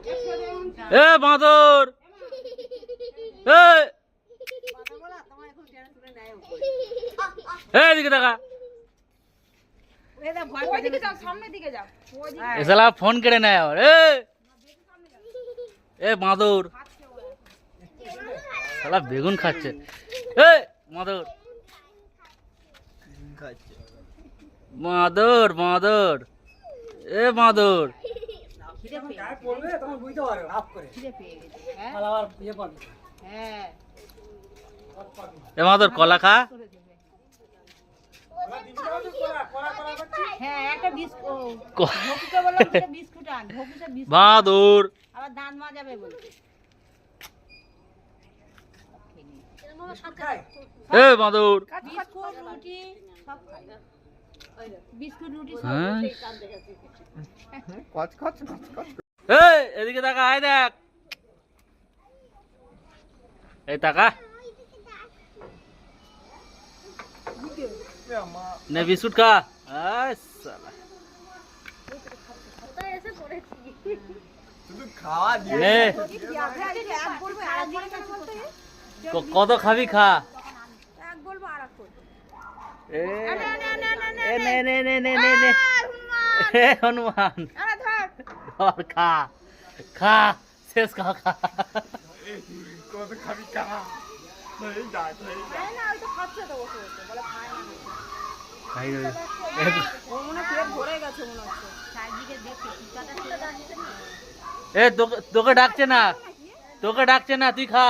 এ বাঁদর, এদিকে দেখা। এসালা ফোন কেড়ে নেয় আবার। এ বাঁদর, শালা বেগুন খাচ্ছে। এ বাঁদর, বাঁদর বাঁদর, এ বাঁদর। এ বাঁদর কলা খা। বাঁদর এ বাঁদর, এদিকে তাকা, আয় দেখ, এই তাকা নে বিস্কুট খা। কত খাবি খা। হনুমান ধর, খা খা, শেষ খা খা। কত খাবি খা। তোকে ডাকছে না, তোকে ডাকছে না, তুই খা।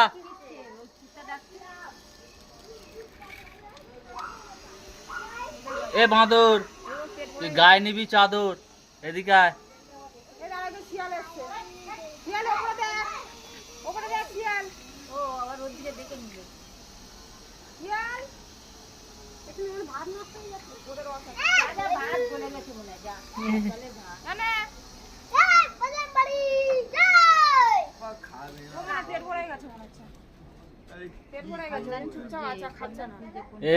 এ বাঁদর, তুই গায়ে নিবি চাদর, এদিকে আয়।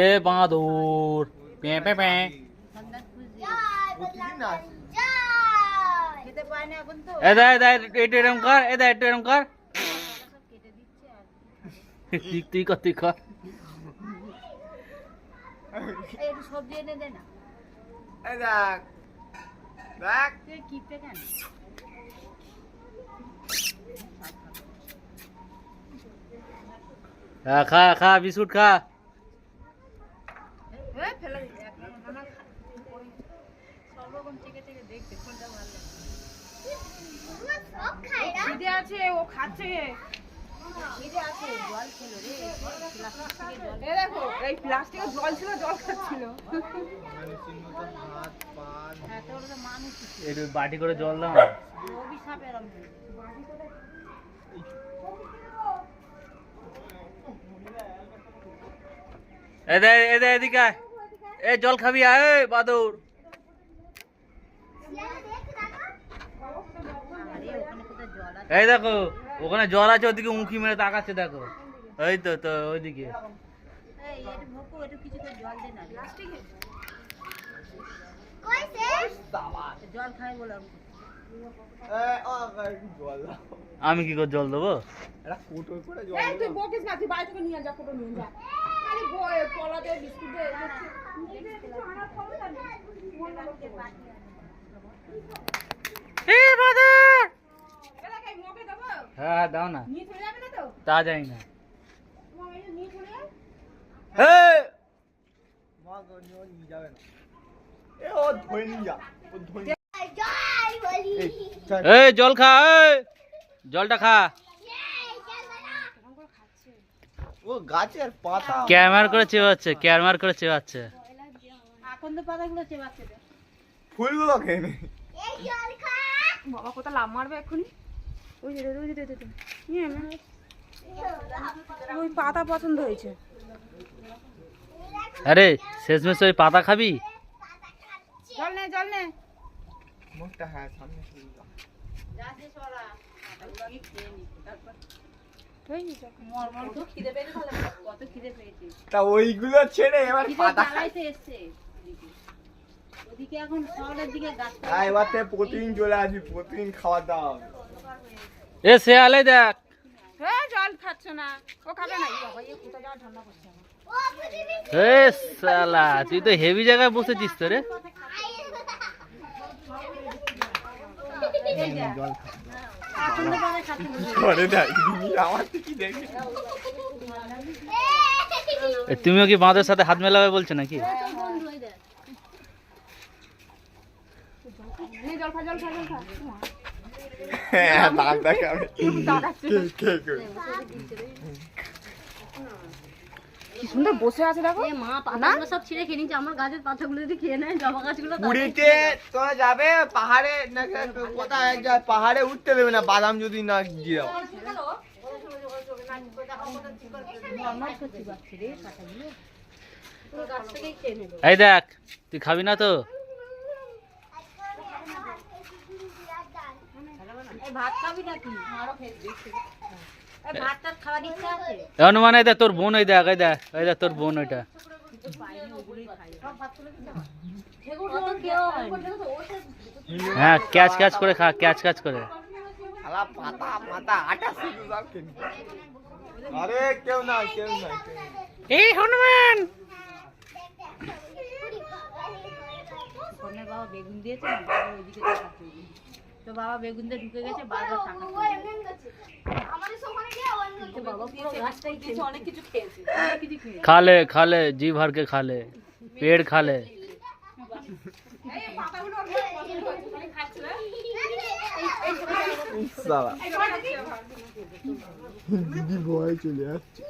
এ বাঁদর, পে পে পে। এরম কর, এরম কর, তুই কর, তুই কর। সবজি এনে দে না। খা খা, বিস্কুট খা। ও খাচ্ছে। দেখো এই প্লাস্টিকের জল ছিল, জল খাচ্ছিল। বাটি করে জল দাও। এদিকে এ জল খাবি, আয় বাদুর। এই দেখো ওখানে জল আছে, ওদিকে উঁকি মেরে তাকাচ্ছে, দেখো এই তো তো ওইদিকে। আমি কি করে জল দেবো? হ্যাঁ দাও না, তা যাই না। এই জল খা, জলটা খা। ও গাছের পাতা ক্যামেরা করে চেবাচ্ছে, ক্যামেরা করে চেবাচ্ছে। ফুলগুলো খেয়ে নে। বাবা কোথা লাভ মারবে এক্ষুনি। ওই পাতা পছন্দ হয়েছে। আরে শেষমেশ ওই পাতা খাবি? জল নে, জল নে। মুখটা হ্যাঁ সামনে শুরু। তা ওইগুলো ছেড়ে এবার পাতা খাইতে এসছে। ওদিকে এখন শহরের দিকে গাছ। এবার প্রতিদিন চলে আসবি, প্রতিদিন খাওয়া দাওয়া। এ শেয়ালে দেখ জল খাচ্ছে না ও খাবে না বাবা এই কোথা যাওয়া ঠান্ডা করছে আমার। এ শালা তুই তো হেভি জায়গায় বসেছিস তো রে। করে দেয় আমার তো কি দেখে এ, তুমিও কি বাঁধের সাথে হাত মেলাবে বলছো নাকি? নে জল খা হ্যাঁ দাগ দেখে আমি কে কি সুন্দর বসে আছে দেখো এ মা পাতাগুলো সব ছিঁড়ে খেয়ে নিচ্ছে, আমার গাছের পাতাগুলো যদি খেয়ে নেয় জবা গাছগুলো তাহলে- পুরীতে তোরা যাবে পাহাড়ে না কোথায় যায় পাহাড়ে উঠতে দেবে না বাদাম যদি না গিরাও নর্মাল করছি বাচ্চা রে পাতাগুলো পুরো গাছ থেকেই খেয়ে নেবে। এই দেখ তুই খাবি না তো? এই ভাত খাবি নাকি? আরো খেয়ে দিচ্ছি। এই ভাতটা খাওয়ার ইচ্ছা আছে? অনুমান এই দেখ তোর বোন, এই দেখ তোর বোন ওইটা। অত কেউ হয়নি। হ্যাঁ ক্যাচ করে খা, ক্যাচ করে। আলা পাতা আটা শুধু দাও কেন আরে কেউ না এই হনুমান কর্ণের বাবা বেগুন দিয়েছে না, বাবা ওইদিকে তাকাচ্ছে। তো বাবা বেগুন দিয়ে ঢুকে গেছে, বারবার তাকাচ্ছে। তো বাবা পুরো গাছটাই খেয়েছে, অনেক কিছু খেয়েছে, অনেক কিছু খেয়েছে। খালে जी भर के खा ले, पेड़ खा ले। সালা দিদি ভয় চলে আসছে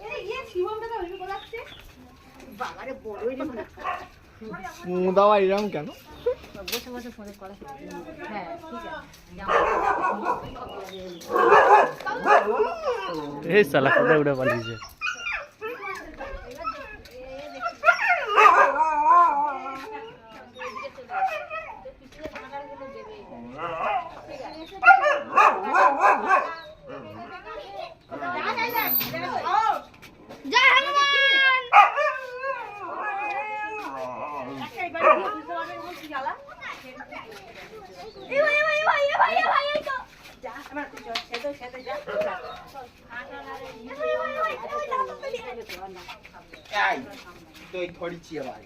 বাবারে বড়ই রে মনে হয়। দাওয়া এরকম কেন বসে বসে ফোনে করা হ্যাঁ ঠিক আছে। এই শালা কোথায় উড়ে পালিয়েছে? তুই ধরিছি ভাই